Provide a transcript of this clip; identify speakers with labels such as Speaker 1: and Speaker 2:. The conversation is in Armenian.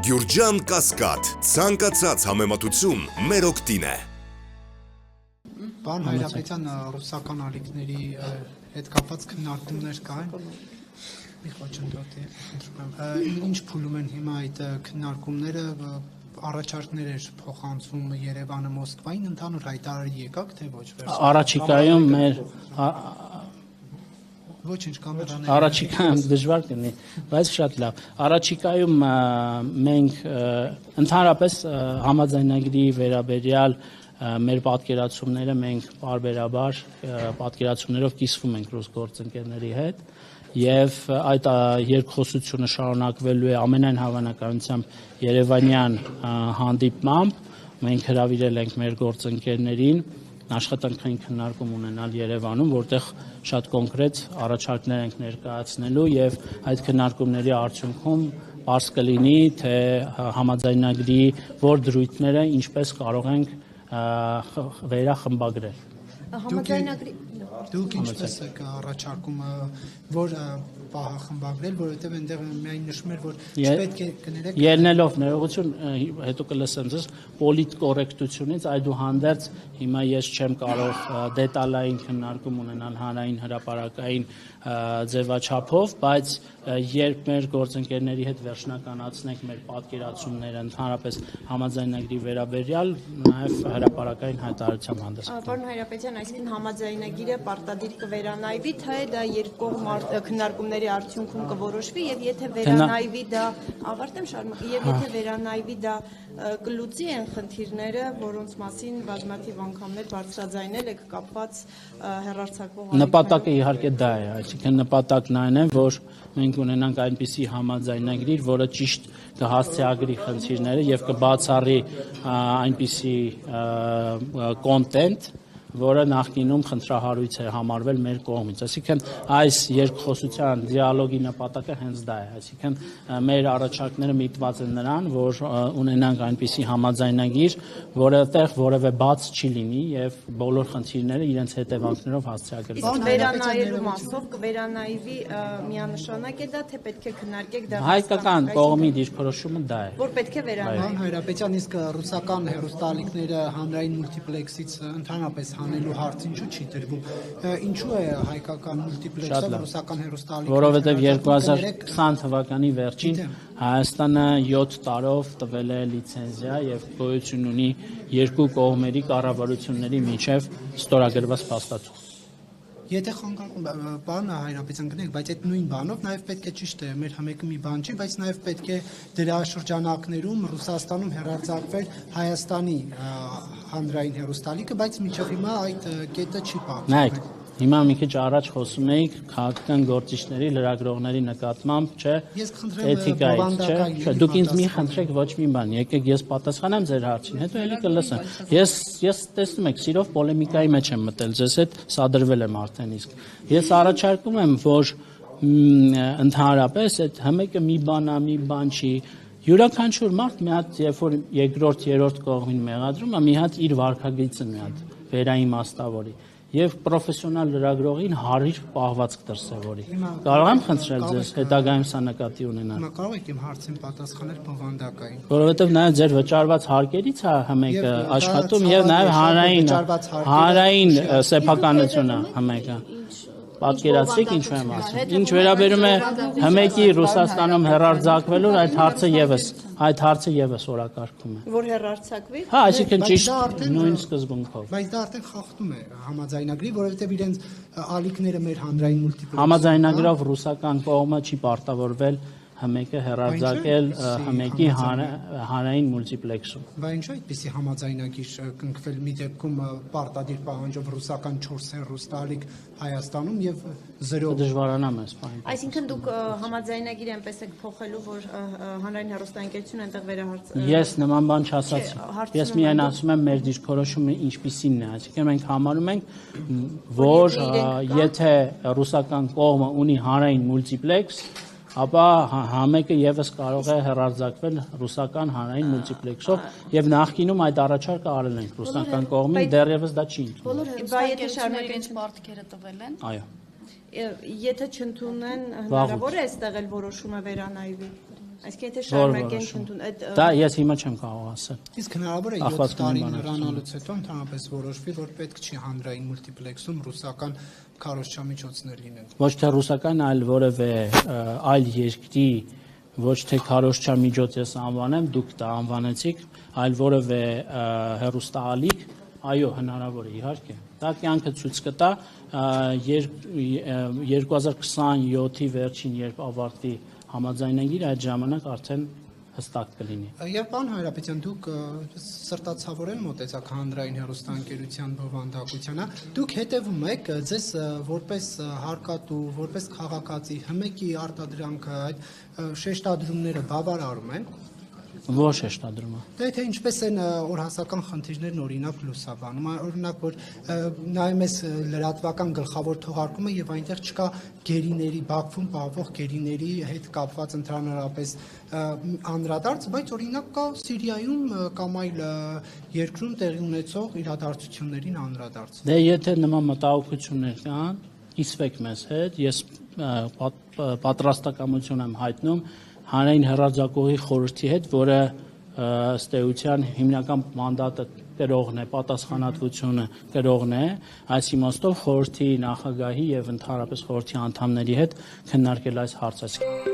Speaker 1: Գյուրջան Կասկադ, ցանկացած համեմատություն մեր օգտին է։
Speaker 2: Պարոն Հայրապետյան, ռուսական ալիքների հետ կապված քննարկումներ կային։ Մի խոչընդոտ ինչ փուլում են հիմա այդ քննարկումները, առաջարկներ էր փոխանցում Երևանը Մոսկվային, ընդհանուր հայտարարի եկաք, թե ոչ վերջ։
Speaker 3: Առաջիկայում մեր
Speaker 2: Ոչինչ կամերաները
Speaker 3: Առաջիկայում դժվար կլինի, բայց շատ լավ։ Առաջիկայում մենք ընդհանրապես համաձայնագրի վերաբերյալ մեր պատկերացումները մենք բարբերաբար պատկերացումներով կիսվում ենք ռուս գործընկերների հետ եւ այդ երկխոսությունը շարունակվելու է ամենայն հավանականությամբ Երևանյան հանդիպմամբ մենք հրավիրել ենք մեր գործընկերներին աշխատանքային քննարկում ունենալ Երևանում, որտեղ շատ կոնկրետ առաջարկներ ենք ներկայացնելու եւ այդ քննարկումների արդյունքում բարձ կլինի, թե համաձայնագրի որ դրույթները ինչպես կարող ենք վերախմբագրել։
Speaker 4: Համաձայնագրի
Speaker 2: Դուք ինչպես եք առաջարկում որ պահը խմբագրել, որովհետև այնտեղ միայն նշում էր, որ չպետք է կներեք
Speaker 3: Ելնելով ներողություն, հետո կլսեմ ձեզ պոլիտկորեկտությունից, այդուհանդերձ հիմա ես չեմ կարող դետալային քննարկում ունենալ հանրային հրապարակային ձևաչափով, բայց երբ մեր գործընկերների հետ վերջնականացնենք մեր պատկերացումները ընդհանրապես համաձայնագրի վերաբերյալ, նաև հրապարակային հայտարարությամբ հանդես կգամ։
Speaker 4: Պարոն Հայրապետյան, այսինքն համաձայնագիրը պարտադիր կվերանայվի, թե դա երկկողմ քննարկումների արդյունքում կորոշվի եւ եթե վերանայվի դա ավարտեմ շարունակեմ եւ եթե վերանայվի դա կլուծի են խնդիրները, որոնց մասին բազմաթիվ անգամներ բարձրաձայնել եք կապված հեռարձակվող
Speaker 3: Նպատակը իհարկե դա է, այսինքն նպատակն այն է, որ մենք ունենանք այնպիսի համաձայնագրիր, որը ճիշտ կհասցեագրի խնդիրները եւ կբացառի այնպիսի կոնտենտ, որը նախկինում խնդրահարույց է համարվել մեր կողմից։ Այսինքն այս երկխոսության դիալոգի նպատակը հենց դա է, այսինքն մեր առաջարկները միտված են նրան, որ ունենանք այնպիսի համաձայնագիր, որտեղ որևէ բաց չի լինի եւ բոլոր խնդիրները իրենց հետևանքներով հասցեագրվի։
Speaker 4: Վերանայելու մասով կվերանայվի միանշանակ է դա, թե պետք է քննարկեք դա
Speaker 3: Հայկական կողմի դիրքորոշումը դա է։
Speaker 4: որ պետք է վերանայվի։
Speaker 2: Պարոն Հայրապետյան, իսկ ռուսական հեռուստաալիքները հանրային մուլտիպլեքսից ընդհանրապես հանելու հարց ինչու չի դրվում։ Ինչու է հայկական մուլտիպլեքսը ռուսական հեռուստաալիքները։
Speaker 3: Որովհետև 2020 թվականի վերջին Հայաստանը 7 տարով տվել է լիցենզիա եւ գոյություն ունի երկու կողմերի կառավարությունների միջև ստորագրված փաստաթուղթ։
Speaker 2: Եթե խանգարում պարոն Հայրապետյան գնեք, բայց այդ նույն բանով նաև պետք է ճիշտ է, մեր համեկը մի բան չի, բայց նաև պետք է դրա շրջանակներում Ռուսաստանում հեռարձակվել Հայաստանի հանրային հեռուստալիքը, բայց մինչև հիմա այդ կետը չի պատկերացվել։
Speaker 3: Նայեք, հիմա մի քիչ առաջ խոսում էիք քաղաքական գործիչների, լրագրողների նկատմամբ, չէ,
Speaker 2: Ես կխնդրեմ
Speaker 3: էթիկայից, չէ, դուք ինձ մի խնդրեք ոչ մի բան, եկեք ես պատասխանեմ ձեր հարցին, հետո էլի կլսեմ։ Ես տեսնում եք, սիրով պոլեմիկայի մեջ եմ մտել, ձեզ հետ սադրվել եմ արդեն իսկ։ Ես առաջարկում եմ, որ ընդհանրապես այդ հմեկը մի բան չի, յուրաքանչյուր մարդ մի հատ, երբ որ երկրորդ, երրորդ կողմին մեղադրում է, մի հատ իր վարքագիծը մի հատ վերաիմաստավորի եւ պրոֆեսիոնալ լրագրողին հարիր պահվածք դրսեւորի։ Կարող եմ խնդրել ձեզ հետագայում սա նկատի ունենալ։
Speaker 2: Հիմա կարող եք իմ հարցին պատասխանել բովանդակային։
Speaker 3: Որովհետեւ նաեւ ձեր վճարված հարկերից է հմեկը աշխատում եւ նաեւ հանրային սեփականությունը հմեկը։ Պատկերացրեք ինչու եմ ասում։ Ինչ վերաբերում է հմեկի Ռուսաստանում հեռարձակվելուն, այդ հարցը եւս օրակարգում է։
Speaker 4: Որ հեռարձակվի։
Speaker 3: Հա, այսինքն ճիշտ նույն սկզբունքով։
Speaker 2: Բայց դա արդեն խախտում է համաձայնագրի, որովհետև իրենց ալիքները մեր հանրային մուլտիպլեքսը
Speaker 3: Համաձայնագրով ռուսական կողմը չի պարտավորվել հմեկը հեռարձակել հմեկի հանրային մուլտիպլեքսում։
Speaker 2: Բայց ինչու այդպեսի համաձայնագիր կնքվել մի դեպքում պարտադիր պահանջով ռուսական 4 հեռուստաալիք Հայաստանում եւ 0
Speaker 3: Դժվարանամ ես բանը։
Speaker 4: Այսինքն դուք համաձայնագիր այնպես եք փոխելու, որ հանրային հեռուստաընկերությունը այնտեղ վերահարց։
Speaker 3: Ես նման բան չասացի։ Ես միայն ասում եմ մեր դիրքորոշումը ինչպիսին է, այսինքն մենք համարում ենք, որ եթե ռուսական կողմը ունի հանրային մուլտիպլեքս, ապա համեկը եւս կարող է հեռարձակվել ռուսական հանրային մուլտիպլեքսով եւ նախկինում այդ առաջարկը արել ենք ռուսական կողմին, դեռևս դա չի ընդունվել։
Speaker 4: Բոլոր հեռուստաընկերությունները
Speaker 5: ինչ պարտքերը տվել են։
Speaker 3: Այո։
Speaker 4: Եթե չընդունեն, հնարավոր է այստեղ էլ որոշումը վերանայվի։ Այսինքն եթե շարունակենք ընդուն այդ
Speaker 3: Դա ես հիմա չեմ կարող ասել։
Speaker 2: Իսկ հնարավոր է 7 տարի նրանալուց հետո ընդհանրապես որոշվի, որ պետք չի հանրային մուլտիպլեքսում ռուսական քարոզչամիջոցներ լինեն։
Speaker 3: Ոչ թե ռուսական, այլ որևէ այլ երկրի ոչ թե քարոզչամիջոց ես անվանեմ, դուք դա անվանեցիք, այլ որևէ հեռուստաալիք, այո, հնարավոր է, իհարկե։ Դա կյանքը ցույց կտա 2027-ի վերջին, երբ ավարտվի համաձայնագիրը, այդ ժամանակ արդեն հստակ կլինի։
Speaker 2: Եվ պարոն Հայրապետյան, դուք սրտացավորեն մոտեցաք հանրային հեռուստաընկերության բովանդակությանը, դուք հետևում եք ձեզ որպես հարկատու, որպես քաղաքացի, ՀՄԷԿ-ի արտադրանքը, այդ շեշտադրումները բավարարում են։
Speaker 3: Ոչ շեշտադրումը։
Speaker 2: Դե թե ինչպես են օրհասական խնդիրներն օրինակ լուսաբանում, օրինակ որ նայում ես լրատվական գլխավոր թողարկումը եւ այնտեղ չկա գերիների Բաքվում պահվող գերիների հետ կապված ընդհանրապես անդրադարձ, բայց օրինակ կա Սիրիայում կամ այլ երկրում տեղի ունեցող իրադարձություններին անդրադարձ։
Speaker 3: Դե եթե նման մտահոգություններ կան, իսվեք մեզ հետ, ես պատրաստակամություն եմ հայտնում հանրային հեռարձակողի խորհրդի հետ, որը ըստ էության հիմնական մանդատը կրողն է, պատասխանատվությունը կրողն է, այս իմաստով խորհրդի նախագահի եւ ընդհանրապես խորհրդի անդամների հետ քննարկել այս հարցը։